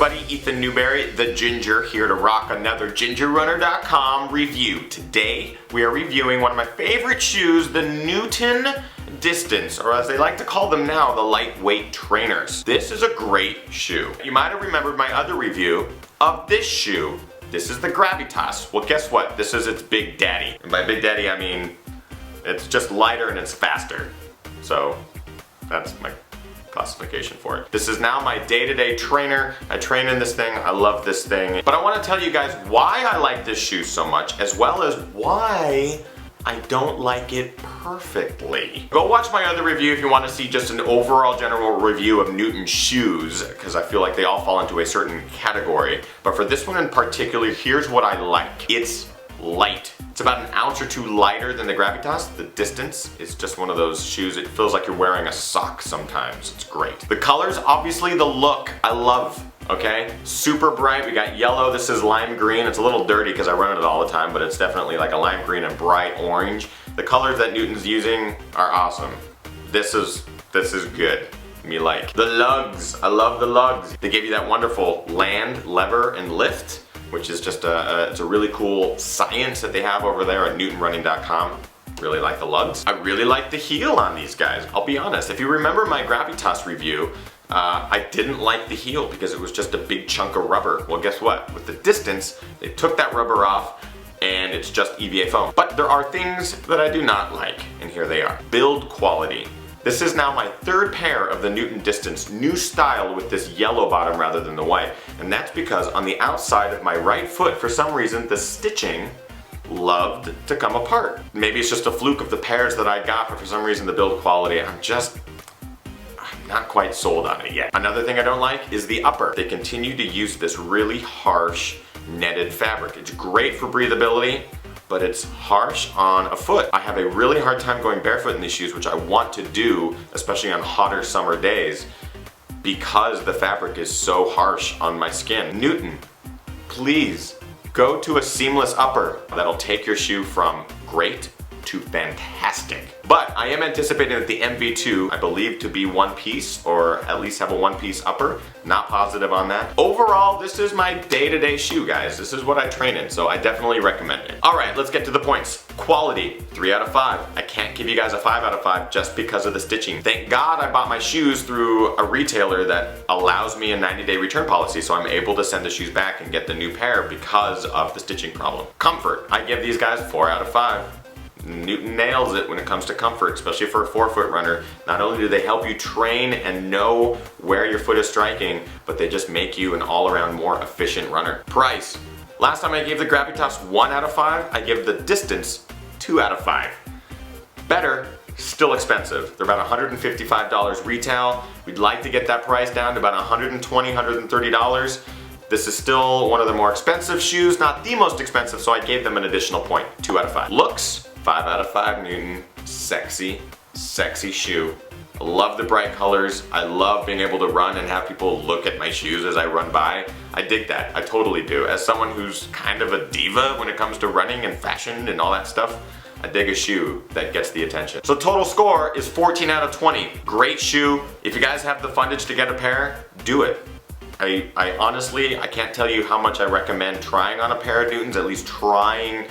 everybody, Ethan Newberry, the Ginger, here to rock another GingerRunner.com review. Today, we are reviewing one of my favorite shoes, the Newton Distance, or as they like to call them now, the lightweight trainers. This is a great shoe. You might have remembered my other review of this shoe. This is the Gravitas. Well, guess what? This is its big daddy. And by big daddy, I mean, it's just lighter and it's faster. So, that's my classification for it. This is now my day-to-day trainer. I train in this thing. I love this thing. But I want to tell you guys why I like this shoe so much, as well as why I don't like it perfectly. Go watch my other review if you want to see just an overall general review of Newton shoes, because I feel like they all fall into a certain category. But for this one in particular, here's what I like. It's light. It's about an ounce or two lighter than the Gravitas. The Distance is just one of those shoes, it feels like you're wearing a sock sometimes. It's great. The colors, obviously the look, I love, okay? Super bright, we got yellow, this is lime green. It's a little dirty because I run it all the time, but it's definitely like a lime green and bright orange. The colors that Newton's using are awesome. This is good. Me like. The lugs, I love the lugs. They give you that wonderful land, lever, and lift, which is just it's a really cool science that they have over there at newtonrunning.com. Really like the lugs. I really like the heel on these guys. I'll be honest, if you remember my Gravitas review, I didn't like the heel because it was just a big chunk of rubber. Well, guess what? With the Distance, they took that rubber off and it's just EVA foam. But there are things that I do not like, and here they are. Build quality. This is now my third pair of the Newton Distance, new style with this yellow bottom rather than the white. And that's because on the outside of my right foot, for some reason, the stitching loved to come apart. Maybe it's just a fluke of the pairs that I got, but for some reason the build quality, I'm not quite sold on it yet. Another thing I don't like is the upper. They continue to use this really harsh netted fabric. It's great for breathability, but it's harsh on a foot. I have a really hard time going barefoot in these shoes, which I want to do, especially on hotter summer days, because the fabric is so harsh on my skin. Newton, please go to a seamless upper that'll take your shoe from great to fantastic. But I am anticipating that the MV2, I believe to be one piece, or at least have a one piece upper. Not positive on that. Overall, this is my day-to-day shoe, guys. This is what I train in, so I definitely recommend it. All right, let's get to the points. Quality, 3 out of 5. I can't give you guys a 5 out of 5 just because of the stitching. Thank God I bought my shoes through a retailer that allows me a 90-day return policy, so I'm able to send the shoes back and get the new pair because of the stitching problem. Comfort, I give these guys 4 out of 5. Newton nails it when it comes to comfort, especially for a forefoot runner. Not only do they help you train and know where your foot is striking, but they just make you an all-around more efficient runner. Price. Last time I gave the Gravitas 1 out of 5, I give the Distance 2 out of 5. Better, still expensive. They're about $155 retail. We'd like to get that price down to about $120, $130. This is still one of the more expensive shoes, not the most expensive, so I gave them an additional point, 2 out of 5. Looks, 5 out of 5 Newton. Sexy, sexy shoe. I love the bright colors. I love being able to run and have people look at my shoes as I run by. I dig that, I totally do. As someone who's kind of a diva when it comes to running and fashion and all that stuff, I dig a shoe that gets the attention. So total score is 14 out of 20. Great shoe. If you guys have the fundage to get a pair, do it. I honestly, I can't tell you how much I recommend trying on a pair of Newtons, at least trying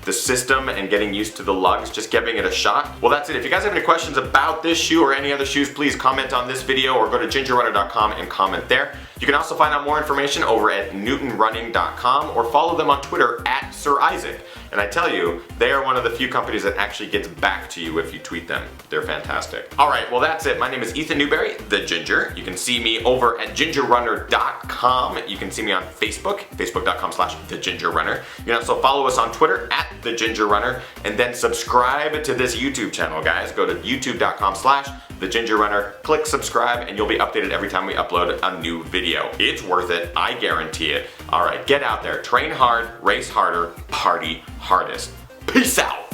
the system and getting used to the lugs, just giving it a shot. Well, that's it. If you guys have any questions about this shoe or any other shoes, please comment on this video or go to gingerrunner.com and comment there. You can also find out more information over at newtonrunning.com or follow them on Twitter at Sir Isaac. And I tell you, they are one of the few companies that actually gets back to you if you tweet them. They're fantastic. All right, well that's it. My name is Ethan Newberry, the Ginger. You can see me over at gingerrunner.com. You can see me on Facebook, facebook.com/thegingerrunner. You can also follow us on Twitter at thegingerrunner, and then subscribe to this YouTube channel, guys. Go to youtube.com/thegingerrunner, click subscribe, and you'll be updated every time we upload a new video. It's worth it, I guarantee it. All right, get out there, train hard, race harder, party hardest. Peace out.